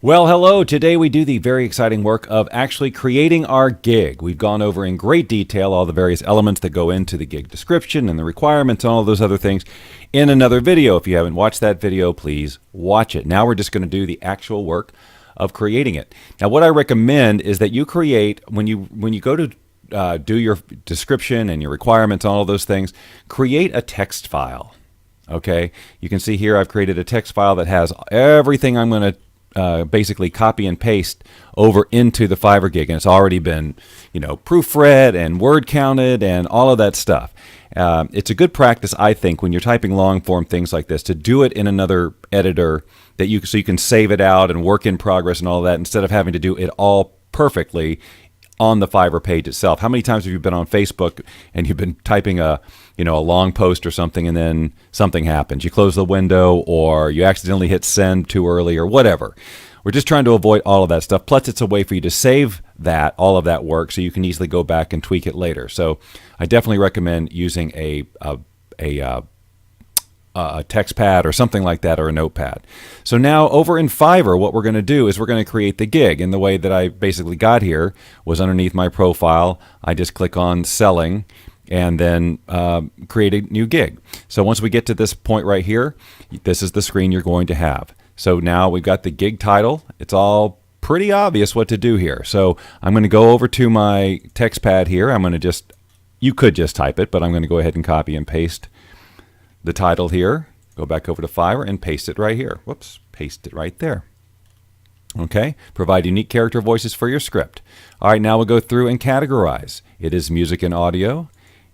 Well, hello. Today we do the very exciting work of actually creating our gig. We've gone over in great detail all the various elements that go into the gig description and the requirements and all those other things in another video. If you haven't watched that video, please watch it. Now we're just going to do the actual work of creating it. Now, what I recommend is that you create, when you go to do your description and your requirements and all of those things, create a text file. Okay, you can see here I've created a text file that has everything I'm going to basically copy and paste over into the Fiverr gig, and it's already been, proofread and word counted and all of that stuff. It's a good practice, I think, when you're typing long form things like this, to do it in another editor so you can save it out and work in progress and all that, instead of having to do it all perfectly on the Fiverr page itself. How many times have you been on Facebook and you've been typing a long post or something, and then something happens? You close the window, or you accidentally hit send too early, or whatever. We're just trying to avoid all of that stuff. Plus, it's a way for you to save all of that work, so you can easily go back and tweak it later. So I definitely recommend using a text pad or something like that, or a notepad. So now over in Fiverr, what we're going to do is we're going to create the gig. And the way that I basically got here was underneath my profile. I just click on selling and then create a new gig. So once we get to this point right here, this is the screen you're going to have. So now we've got the gig title. It's all pretty obvious what to do here. So I'm going to go over to my text pad here. You could just type it, but I'm going to go ahead and copy and paste the title here. Go back over to Fiverr and paste it right here. Whoops, paste it right there. Okay, provide unique character voices for your script. All right, now we'll go through and categorize. It is music and audio.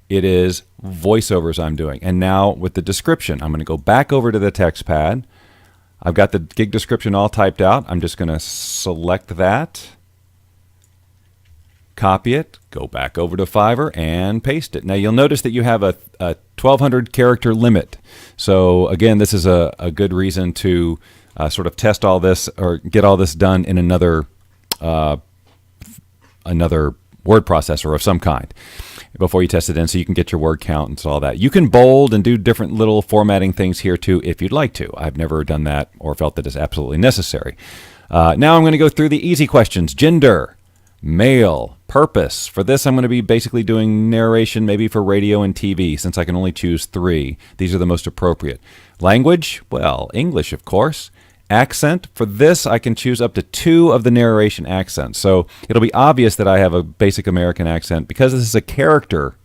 It is voiceovers I'm doing. And now with the description, I'm going to go back over to the text pad. I've got the gig description all typed out. I'm just going to select that, copy it, go back over to Fiverr, and paste it. Now you'll notice that you have a 1,200 character limit. So again, this is a good reason to sort of test all this, or get all this done in another word processor of some kind before you test it in, so you can get your word count and all that. You can bold and do different little formatting things here too if you'd like to. I've never done that or felt that it's absolutely necessary. Now I'm going to go through the easy questions. Gender, male, purpose. For this, I'm going to be basically doing narration, maybe for radio and TV, since I can only choose 3. These are the most appropriate. Language, well, English, of course. Accent, for this, I can choose up to 2 of the narration accents. So it'll be obvious that I have a basic American accent. Because this is a character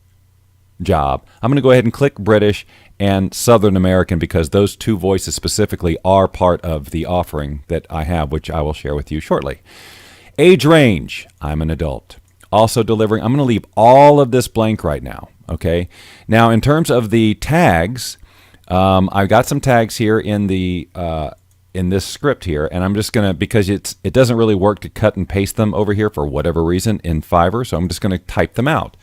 job, I'm going to go ahead and click British and Southern American, because those 2 voices specifically are part of the offering that I have, which I will share with you shortly. Age range, I'm an adult. Also delivering, I'm going to leave all of this blank right now, okay? Now, in terms of the tags, I've got some tags here in the in this script here, and I'm just going to, because it doesn't really work to cut and paste them over here for whatever reason in Fiverr, so I'm just going to type them out.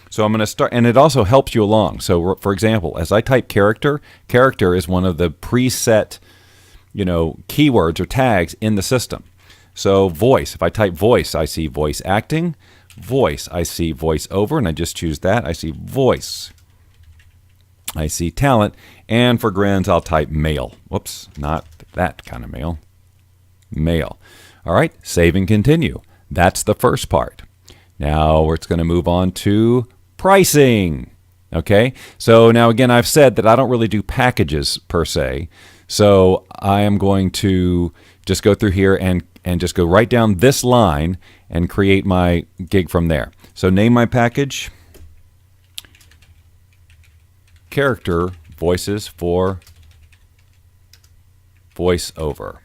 So I'm going to start, and it also helps you along. So for example, as I type character is one of the preset, keywords or tags in the system. So voice, if I type voice, I see voice acting. Voice, I see voice over, and I just choose that. I see voice. I see talent. And for grins, I'll type male. Whoops, not that kind of male. Male. All right, save and continue. That's the first part. Now we're going to move on to pricing. Okay, so now again, I've said that I don't really do packages per se. So I am going to just go through here and just go right down this line and create my gig from there. So name my package, character voices for voiceover.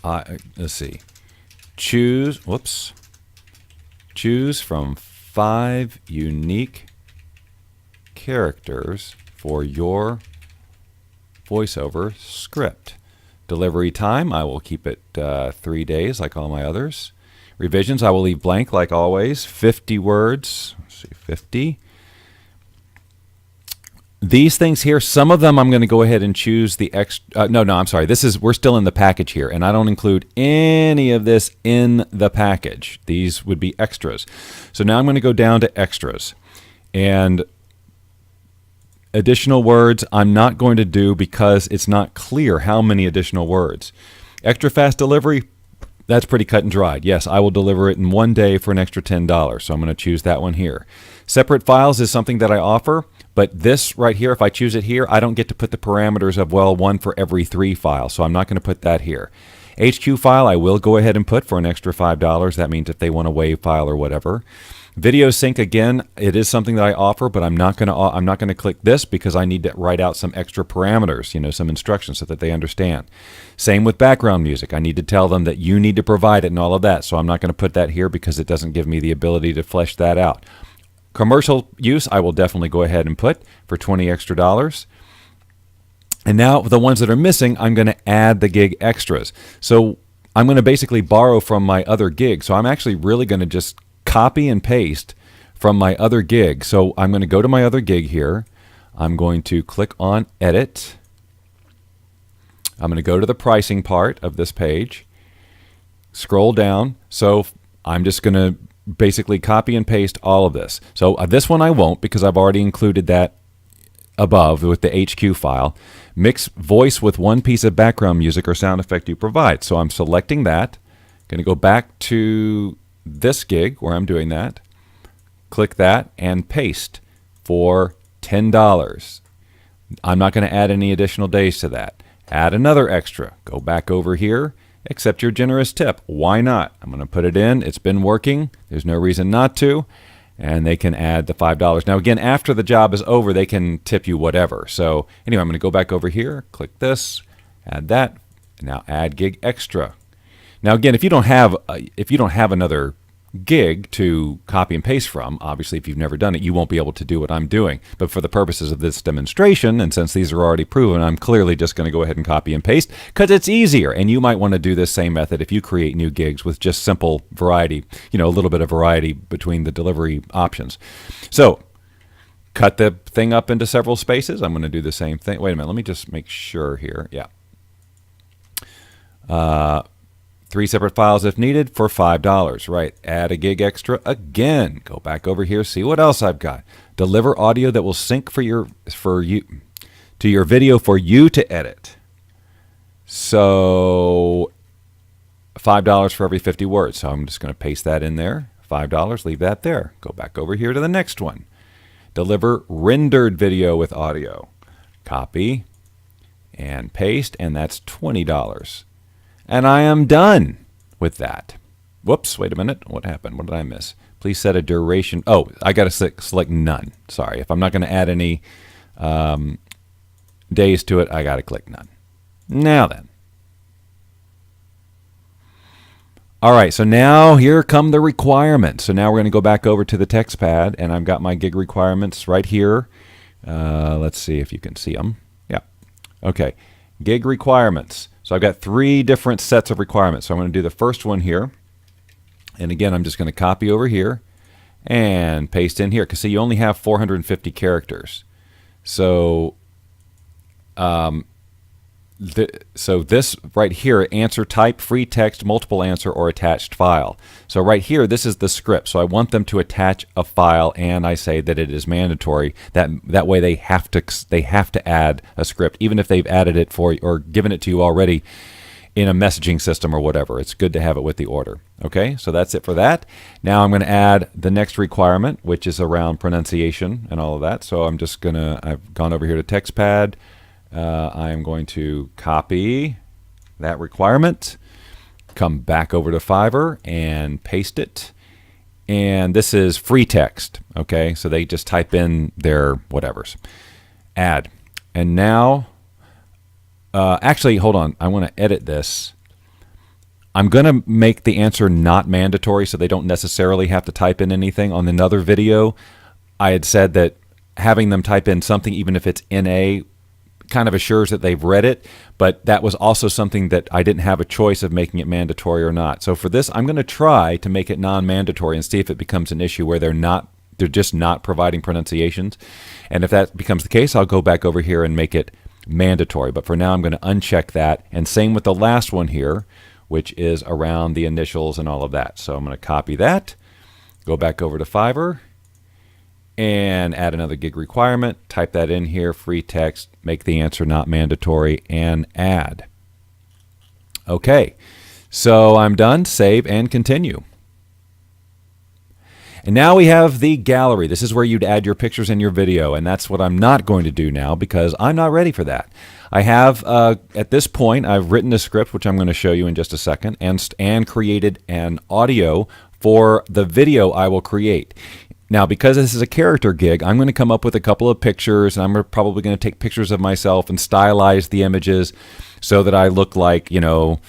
Let's see. Choose from 5 unique characters for your voiceover script. Delivery time, I will keep it 3 days like all my others. Revisions, I will leave blank like always. 50 words. Let's see, 50. These things here, some of them I'm going to go ahead and choose the extra. I'm sorry. We're still in the package here, and I don't include any of this in the package. These would be extras. So now I'm going to go down to extras, and additional words I'm not going to do because it's not clear how many additional words. Extra fast delivery, that's pretty cut and dried. Yes, I will deliver it in 1 day for an extra $10. So I'm going to choose that one here. Separate files is something that I offer, but this right here, if I choose it here, I don't get to put the parameters of, well, 1 for every 3 files. So I'm not going to put that here. HQ file, I will go ahead and put for an extra $5. That means if they want a WAV file or whatever. Video sync, again, it is something that I offer, but I'm not going to click this because I need to write out some extra parameters, some instructions so that they understand. Same with background music. I need to tell them that you need to provide it and all of that. So I'm not going to put that here because it doesn't give me the ability to flesh that out. Commercial use, I will definitely go ahead and put for $20 extra. And now the ones that are missing, I'm going to add the gig extras. So I'm going to basically borrow from my other gig. So I'm actually really going to just copy and paste from my other gig. So I'm going to go to my other gig here. I'm going to click on Edit. I'm going to go to the pricing part of this page. Scroll down. So I'm just going to basically copy and paste all of this. So this one I won't because I've already included that above with the HQ file. Mix voice with one piece of background music or sound effect you provide. So I'm selecting that. Going to go back to this gig where I'm doing that, click that and paste for $10. I'm not going to add any additional days to that. Add another extra. Go back over here, accept your generous tip. Why not? I'm going to put it in. It's been working. There's no reason not to. And they can add the $5. Now again, after the job is over, they can tip you whatever. So anyway, I'm going to go back over here, click this, add that. Now add gig extra. Now again, if you don't have another gig to copy and paste from, obviously if you've never done it, you won't be able to do what I'm doing. But for the purposes of this demonstration, and since these are already proven, I'm clearly just going to go ahead and copy and paste because it's easier. And you might want to do this same method if you create new gigs with just simple variety, a little bit of variety between the delivery options. So cut the thing up into several spaces. I'm going to do the same thing. Wait a minute. Let me just make sure here. Yeah. 3 separate files if needed for $5. Right. Add a gig extra again. Go back over here. See what else I've got. Deliver audio that will sync to your video for you to edit. So $5 for every 50 words. So I'm just going to paste that in there. $5. Leave that there. Go back over here to the next one. Deliver rendered video with audio. Copy and paste, and that's $20. And I am done with that. Whoops, wait a minute. What happened? What did I miss? Please set a duration. Oh, I got to select none. Sorry. If I'm not going to add any days to it, I got to click none. Now then. All right, so now here come the requirements. So now we're going to go back over to the text pad, and I've got my gig requirements right here. Let's see if you can see them. Yeah. Okay. Gig requirements. So I've got 3 different sets of requirements. So I'm going to do the first one here. And again, I'm just going to copy over here and paste in here. Because see, you only have 450 characters. So, so this right here, answer type, free text, multiple answer, or attached file. So right here, this is the script. So I want them to attach a file, and I say that it is mandatory. That way they have to add a script, even if they've added it for or given it to you already in a messaging system or whatever. It's good to have it with the order. Okay, so that's it for that. Now I'm going to add the next requirement, which is around pronunciation and all of that. So I'm just I've gone over here to TextPad. I am going to copy that requirement, come back over to Fiverr and paste it. And this is free text. Okay, so they just type in their whatevers. Add. And now, actually, hold on. I want to edit this. I'm going to make the answer not mandatory so they don't necessarily have to type in anything. On another video, I had said that having them type in something, even if it's NA, kind of assures that they've read it, but that was also something that I didn't have a choice of making it mandatory or not. So for this, I'm going to try to make it non-mandatory and see if it becomes an issue where they're just not providing pronunciations. And if that becomes the case, I'll go back over here and make it mandatory. But for now, I'm going to uncheck that. And same with the last one here, which is around the initials and all of that. So I'm going to copy that, go back over to Fiverr, and add another gig requirement, type that in here, free text, make the answer not mandatory, and add. Okay, so I'm done. Save and continue. And now we have the gallery. This is where you'd add your pictures and your video, and that's what I'm not going to do now because I'm not ready for that. I have, at this point, I've written a script, which I'm going to show you in just a second, and created an audio for the video I will create. Now, because this is a character gig, I'm going to come up with a couple of pictures, and I'm probably going to take pictures of myself and stylize the images so that I look like, you know,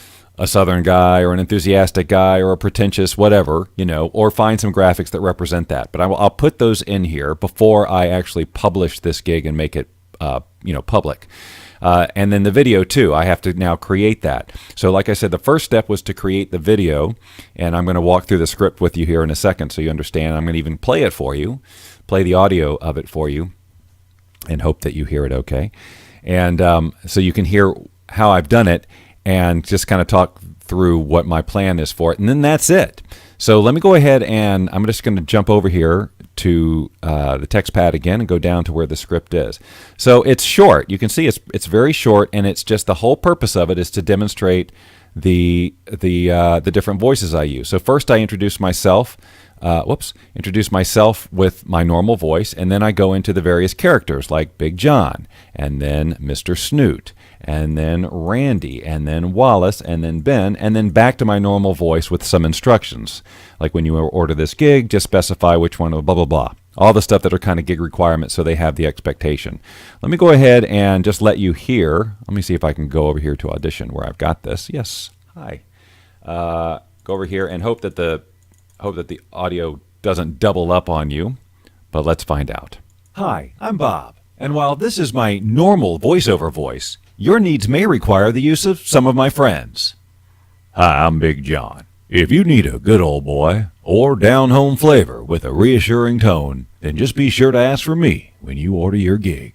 a Southern guy or an enthusiastic guy or a pretentious whatever, you know, or find some graphics that represent that. But I'll put those in here before I actually publish this gig and make it, you know, public. And then the video too, I have to now create that. So like I said, the first step was to create the video, and I'm going to walk through the script with you here in a second so you understand. I'm going to even play it for you, play the audio of it for you, and hope that you hear it okay. And so you can hear how I've done it and just kind of talk through what my plan is for it. And then that's it. So let me go ahead and I'm just going to jump over here to the text pad again and go down to where the script is. So it's short. You can see it's very short, and it's just the whole purpose of it is to demonstrate the different voices I use. So first I introduce myself. Introduce myself with my normal voice, and then I go into the various characters like Big John, and then Mr. Snoot, and then Randy, and then Wallace, and then Ben, and then back to my normal voice with some instructions. Like when you order this gig, just specify which one, blah, blah, blah. All the stuff that are kind of gig requirements so they have the expectation. Let me go ahead and just let you hear. Let me see if I can go over here to Audition where I've got this. Yes, hi. Go over here and hope that the audio doesn't double up on you, but let's find out. Hi, I'm Bob, and while this is my normal voiceover voice, your needs may require the use of some of my friends. Hi, I'm Big John. If you need a good old boy or down-home flavor with a reassuring tone, then just be sure to ask for me when you order your gig.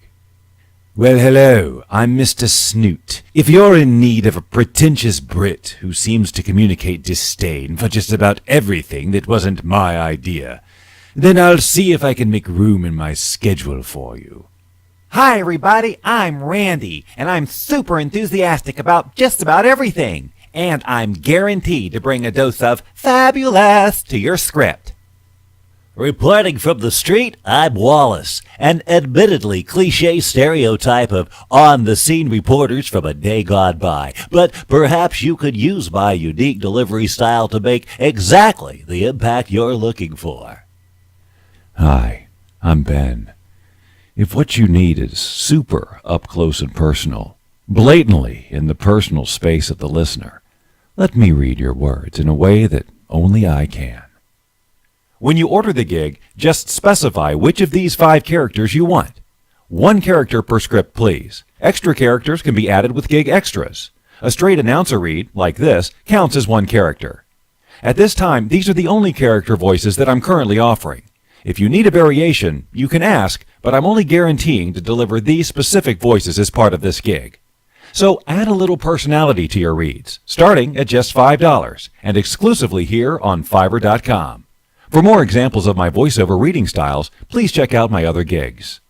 Well, hello, I'm Mr. Snoot. If you're in need of a pretentious Brit who seems to communicate disdain for just about everything that wasn't my idea, then I'll see if I can make room in my schedule for you. Hi, everybody, I'm Randy, and I'm super enthusiastic about just about everything. And I'm guaranteed to bring a dose of fabulous to your script. Reporting from the street, I'm Wallace, an admittedly cliché stereotype of on-the-scene reporters from a day gone by. But perhaps you could use my unique delivery style to make exactly the impact you're looking for. Hi, I'm Ben. If what you need is super up-close and personal, blatantly in the personal space of the listener, let me read your words in a way that only I can. When you order the gig, just specify which of these 5 characters you want. 1 character per script, please. Extra characters can be added with gig extras. A straight announcer read, like this, counts as 1 character. At this time, these are the only character voices that I'm currently offering. If you need a variation, you can ask, but I'm only guaranteeing to deliver these specific voices as part of this gig. So add a little personality to your reads, starting at just $5 and exclusively here on Fiverr.com. For more examples of my voiceover reading styles, please check out my other gigs.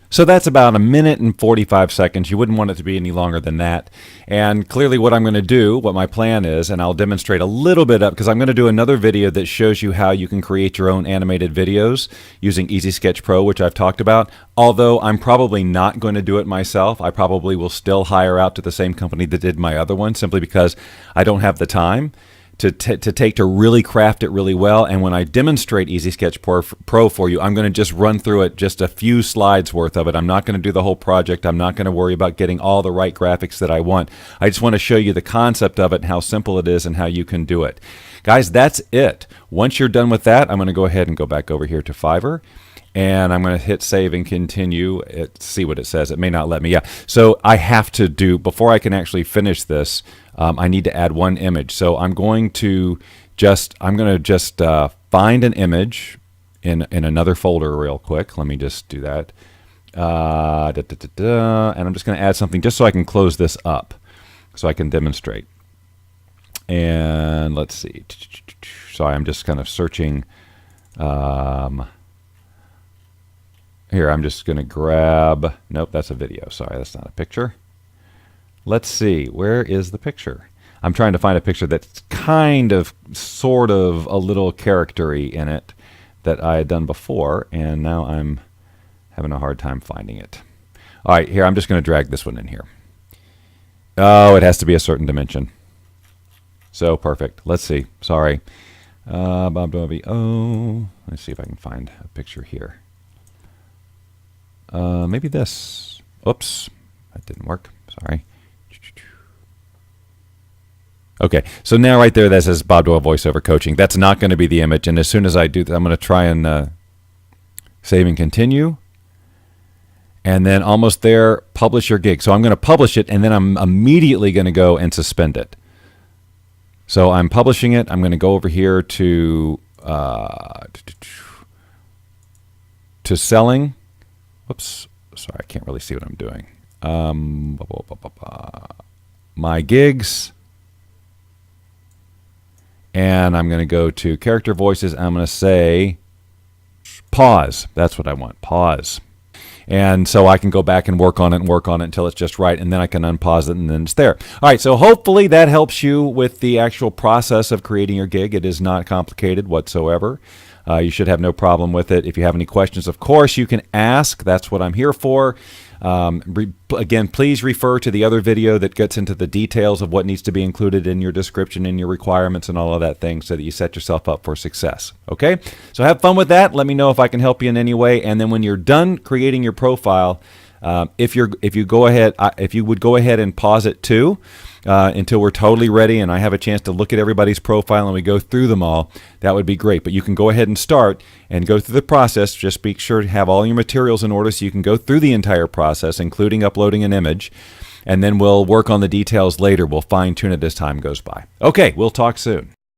So that's about 1 minute and 45 seconds. You wouldn't want it to be any longer than that. And clearly what I'm going to do, what my plan is, and I'll demonstrate a little bit of, because I'm going to do another video that shows you how you can create your own animated videos using Easy Sketch Pro, which I've talked about. Although I'm probably not going to do it myself. I probably will still hire out to the same company that did my other one, simply because I don't have the time to really craft it really well. And when I demonstrate Easy Sketch Pro for you, I'm going to just run through it, just a few slides worth of it. I'm not going to do the whole project. I'm not going to worry about getting all the right graphics that I want. I just want to show you the concept of it and how simple it is and how you can do it. Guys, that's it. Once you're done with that, I'm going to go ahead and go back over here to Fiverr. And I'm going to hit save and continue. See what it says. It may not let me. Yeah. So I have to do, before I can actually finish this, I need to add 1 image. So I'm going to just find an image in another folder real quick. Let me just do that. And I'm just going to add something just so I can close this up so I can demonstrate. And let's see. Sorry, I'm just kind of searching. Here, I'm just going to grab, nope, that's a video. Sorry, that's not a picture. let's see, where is the picture? I'm trying to find a picture that's kind of, sort of, a little character-y in it that I had done before, and now I'm having a hard time finding it. All right, here, I'm just going to drag this one in here. Oh, it has to be a certain dimension. So perfect. Let's see. Sorry. Bob Dovey. Oh, let's see if I can find a picture here. Maybe this. Oops, that didn't work. Sorry. Okay, so now right there that says Bob Doyle Voiceover Coaching. That's not going to be the image, and as soon as I do that, I'm going to try and save and continue. And then almost there, publish your gig. So I'm going to publish it, and then I'm immediately going to go and suspend it. So I'm publishing it. I'm going to go over here to selling. Whoops, sorry, I can't really see what I'm doing. My gigs. And I'm going to go to character voices. I'm going to say pause. That's what I want, pause. And so I can go back and work on it until it's just right, and then I can unpause it, and then it's there. All right, so hopefully that helps you with the actual process of creating your gig. It is not complicated whatsoever. You should have no problem with it. If you have any questions, of course, you can ask. That's what I'm here for. Again, please refer to the other video that gets into the details of what needs to be included in your description and your requirements and all of that thing so that you set yourself up for success. Okay? So have fun with that. Let me know if I can help you in any way. And then when you're done creating your profile, if you would go ahead and pause it too, until we're totally ready and I have a chance to look at everybody's profile and we go through them all, that would be great. But you can go ahead and start and go through the process. Just be sure to have all your materials in order so you can go through the entire process, including uploading an image. And then we'll work on the details later. We'll fine-tune it as time goes by. Okay, we'll talk soon.